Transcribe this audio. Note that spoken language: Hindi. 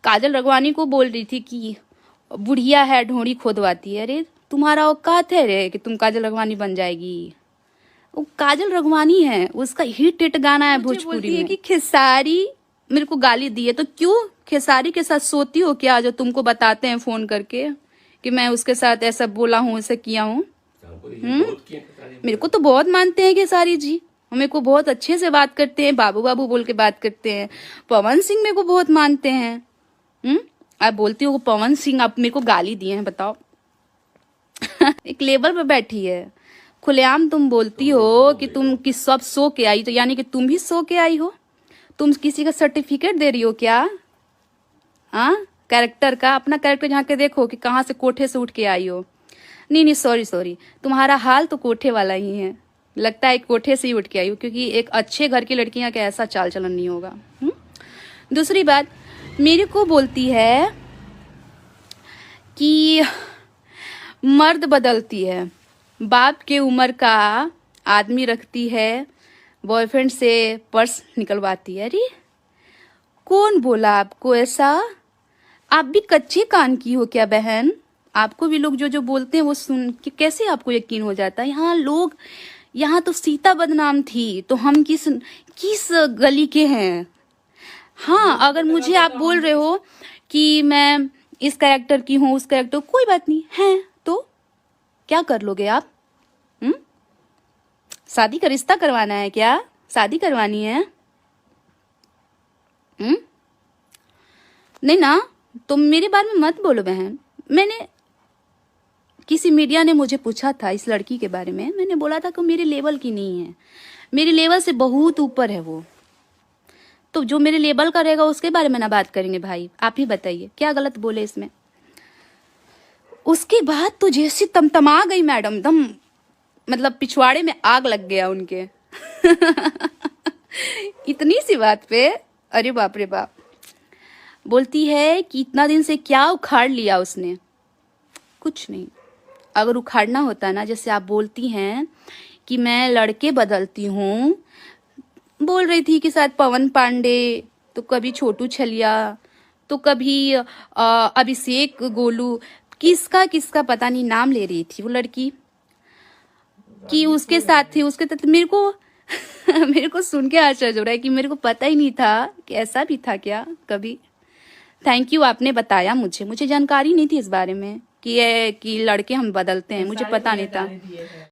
काजल रघवानी को बोल रही थी कि बुढ़िया है ढोंड़ी खोदवाती है। अरे तुम्हारा औकात है रे कि तुम काजल रघवानी बन जाएगी? वो काजल रघवानी है, उसका हिट गाना है भोजपुरी में। कि खेसारी मेरे को गाली दी है, तो क्यों खेसारी के साथ सोती हो क्या, जो तुमको बताते हैं फोन करके कि मैं उसके साथ ऐसा बोला हूँ, ऐसा किया हूँ? मेरे को तो बहुत मानते हैं खेसारी जी, मेरे को बहुत अच्छे से बात करते हैं, बाबू बाबू बोल के बात करते हैं। पवन सिंह मेरे को बहुत मानते हैं। आप बोलती हो पवन सिंह, आप मेरे को गाली दिए हैं, बताओ। एक लेवल पे बैठी है, खुलेआम तुम बोलती हो कि तुम किस सब सो के आई, तो यानी कि तुम भी सो के आई हो? तुम किसी का सर्टिफिकेट दे रही हो क्या? हाँ, कैरेक्टर का अपना कैरेक्टर झांक के देखो कि कहाँ से कोठे से उठ के आई हो। नहीं, सॉरी, तुम्हारा हाल तो कोठे वाला ही है, लगता है कोठे से ही उठ के आई हो, क्योंकि एक अच्छे घर की लड़कियां का ऐसा चाल चलन नहीं होगा। दूसरी बात, मेरे को बोलती है कि मर्द बदलती है, बाप के उम्र का आदमी रखती है, बॉयफ्रेंड से पर्स निकलवाती है। अरे कौन बोला आपको ऐसा? आप भी कच्चे कान की हो क्या बहन? आपको भी लोग जो जो बोलते हैं वो सुन के कैसे आपको यकीन हो जाता है? यहाँ तो सीता बदनाम थी, तो हम किस गली के हैं? हाँ, अगर मुझे आप बोल रहे हो कि मैं इस कैरेक्टर की हूँ, उस कैरेक्टर, कोई बात नहीं है, तो क्या कर लोगे आप? शादी का रिश्ता करवाना है क्या? शादी करवानी है? नहीं ना, तुम मेरे बारे में मत बोलो बहन। मैंने किसी मीडिया ने मुझे पूछा था इस लड़की के बारे में, मैंने बोला था कि मेरे लेवल की नहीं है, मेरे लेवल से बहुत ऊपर है वो। तो जो मेरे लेवल का रहेगा उसके बारे में ना बात करेंगे भाई, आप ही बताइए क्या गलत बोले इसमें। उसके बाद तो जैसी तमतमा गई मैडम, दम मतलब पिछवाड़े में आग लग गया उनके। इतनी सी बात पे, अरे बाप रे बाप। बोलती है कि इतना दिन से क्या उखाड़ लिया उसने? कुछ नहीं। अगर उखाड़ना होता ना, जैसे आप बोलती हैं कि मैं लड़के बदलती हूँ, बोल रही थी कि शायद पवन पांडे, तो कभी छोटू छलिया, तो कभी अभिषेक गोलू, किसका पता नहीं नाम ले रही थी वो लड़की कि उसके साथ थी, उसके साथ। मेरे को सुन के आश्चर्य हो रहा है कि मेरे को पता ही नहीं था कि ऐसा भी था क्या कभी। थैंक यू, आपने बताया मुझे जानकारी नहीं थी इस बारे में कि लड़के हम बदलते हैं, मुझे पता नहीं था।